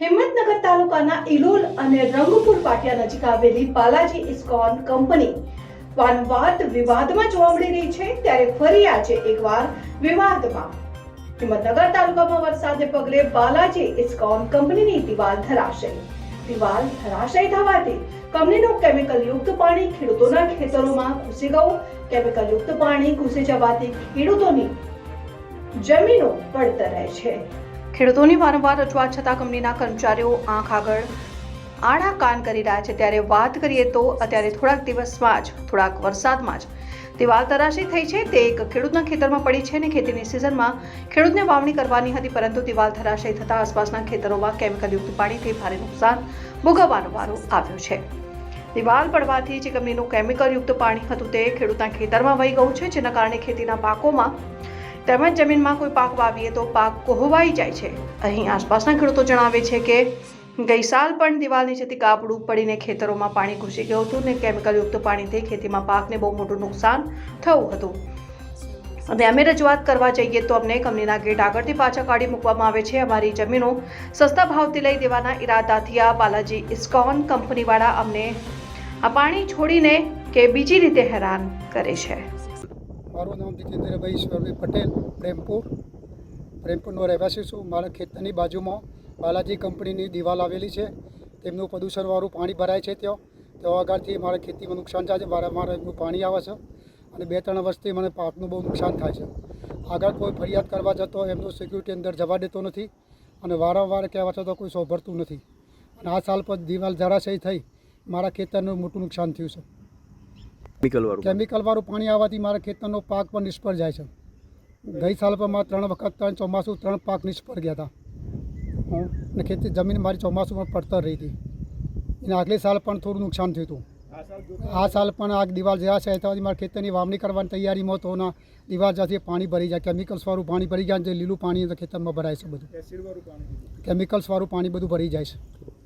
હિંમતનગર તાલુકાના ઇલોલ અને રંગપુર પાટિયા નજીક આવેલી બાલાજી ઇસ્કોન કંપની વારંવાર વિવાદમાં જોવા મળી રહી છે, ત્યારે ફરી આજે એકવાર વિવાદમાં હિંમતનગર તાલુકામાં વરસાદને પગલે બાલાજી ઇસ્કોન કંપનીની દિવાલ ધરાશયી થવાથી કંપનીનું કેમિકલ યુક્ત પાણી ખેડૂતોના ખેતરોમાં ઘૂસી ગયું. કેમિકલ યુક્ત પાણી ઘૂસી જવાથી ખેડૂતોની જમીનો પડતર રહે છે. ખેડૂતોની વારંવાર રજૂઆત છતાં કંપનીના કર્મચારીઓ આંખ આગળ આડા કાન કરી રહ્યા છે. ત્યારે વાત કરીએ તો અત્યારે થોડાક વરસાદમાં જ દિવાલ તરાશી થઈ છે. તે એક ખેડૂતના ખેતરમાં પડી છે અને ખેતીની સિઝનમાં ખેડૂતને વાવણી કરવાની હતી, પરંતુ દિવાલ ધરાશયી થતા આસપાસના ખેતરોમાં કેમિકલયુક્ત પાણીથી ભારે નુકસાન ભોગવવાનો વારો આવ્યો છે. દિવાલ પડવાથી જે કંપનીનું કેમિકલયુક્ત પાણી હતું તે ખેડૂતના ખેતરમાં વહી ગયું છે, જેના કારણે ખેતીના પાકોમાં તેમજ જમીનમાં કોઈ પાક વાવીએ તો પાક કોહવાઈ જાય છે. અહીં આસપાસના ખેડૂતો જણાવે છે કે ગઈ સાલ પણ દિવાલ નીચેથી કાપડું પડીને ખેતરોમાં પાણી ઘૂસી ગયું હતું અને કેમિકલયુક્ત પાણીથી ખેતીમાં પાકને બહુ મોટું નુકસાન થયું હતું. અને અમે રજૂઆત કરવા જઈએ તો અમને કંપનીના ગેટ આગળથી પાછા કાઢી મૂકવામાં આવે છે. અમારી જમીનો સસ્તા ભાવથી લઈ દેવાના ઈરાદાથી આ બાલાજી ઇસ્કોન કંપનીવાળા અમને આ પાણી છોડીને કે બીજી રીતે હેરાન કરે છે. મારું નામ જીતેન્દ્રભાઈ ઈશ્વરભાઈ પટેલ, પ્રેમપુરનો રહેવાસી છું. મારા ખેતરની બાજુમાં બાલાજી કંપનીની દિવાલ આવેલી છે. તેમનું પ્રદૂષણવાળું પાણી ભરાય છે. ત્યાં આગળથી મારા ખેતીમાં નુકસાન થાય છે. વારંવાર એમનું પાણી આવે છે અને 2-3 વર્ષથી મને પાકનું બહુ નુકસાન થાય છે. આગળ કોઈ ફરિયાદ કરવા જતો એમનું સિક્યુરિટી અંદર જવા દેતો નથી અને વારંવાર કહેવા છતાં કોઈ સોંભળતું નથી. અને આ સાલ પર દિવાલ ધરાશયી થઈ મારા ખેતરનું મોટું નુકસાન થયું છે. કેમિકલવાળું પાણી આવવાથી મારા ખેતરનો પાક પણ નિષ્ફળ જાય છે. ગઈ સાલ પર મારા 3 ચોમાસું 3 પાક નિષ્ફળ ગયા હતા અને ખેતી જમીન મારી ચોમાસુમાં પડતર રહી હતી. અને આગલી સાલ પણ થોડું નુકસાન થયું હતું. આ સાલ પણ આ દિવાલ જરા થવાથી મારા ખેતરની વાવણી કરવાની તૈયારીમાં તો ના દિવાલ જતી પાણી ભરી જાય, કેમિકલ્સવાળું પાણી ભરી જાય, જે લીલું પાણી ખેતરમાં ભરાય છે. બધું કેમિકલ્સવાળું પાણી બધું ભરી જાય છે.